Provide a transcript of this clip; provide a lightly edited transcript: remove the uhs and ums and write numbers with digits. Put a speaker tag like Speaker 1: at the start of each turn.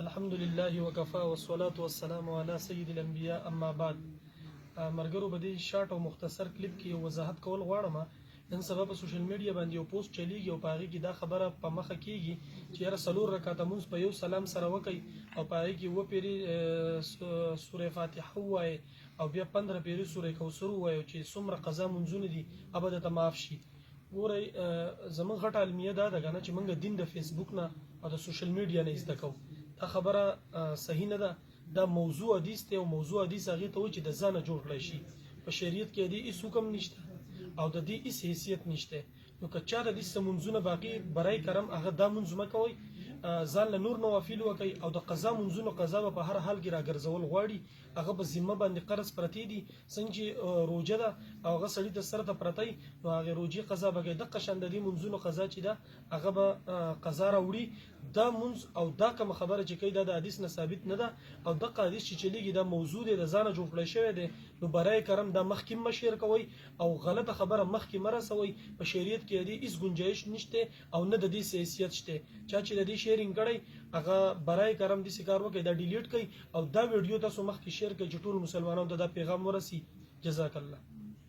Speaker 1: الحمد لله وكفى والصلاة والسلام على سيد الأنبياء أما بعد. مرګرو به دې شارټ او مختصر کلیپ کې وضاحت کول غواړم. نن سبا په سوشل میډیا باندې یو پوسټ چلیږي او په هغې کې دا خبره په مخه کېږي چې یاره 4 رکعاته مونځ په یو سلام سره وکئ او په هغې کې 2 پیرې سورې فاتحه ووایئ او بیا 15 پیرې سورې کوثر ووایو چې څومره قضا مونځونه دي هغه به درته معاف شي. ګورئ زموږ غټه المیه دا ده که نه چې موږ دین د فیسبوک نه او د سوشل میډیا نه زده کوو. دا خبره صحیح نه ده. دا موضوع حدیث دی او موضوع حدیث هغې ته وایي چې د ځانه جوړ کړی شي. په شریعت کې د دې هېڅ حکم نشته او د دې هېڅ حیثیت نشته. نو که چا د دې څه منځونه باقي برای کرم هغه دا منځ مه کوئ، ځان له نور نوافل وکئ او د قضا منځونو قضا به په هر حال کې راګرځول غواړي. هغه په ذمه باندې قرض پرتې دي، څنګه چې روژه ده او هغه سړي د سر ته پرتی نو هغې روژې قضا به کوي. دقه شان د دې منځونو قضا چې ده هغه به قضا راوړي. دا منځ او دا کومه خبره چې کوي دا د حدیث نه ثابت نه ده او دقه حدیث چې چلیږي دا موضوع دی، د ځانه جوړ کړی شوی دی. نو برای کرم دا مخکې مه شیر کوئ او غلطه خبره مخکې مه رسوئ. په شریعت کې د دې هېڅ ګنجایش نشته او نه د دې څه حیثیت شته. چا چې د دې شیرینګ کړی هغه برای کرم داسې کار وکړئ، دا ډیلیټ کړئ او دا ویډیو تاسو مخکې شیر کړئ چې ټول مسلمانانو ته دا پیغام ورسي. جزاک الله.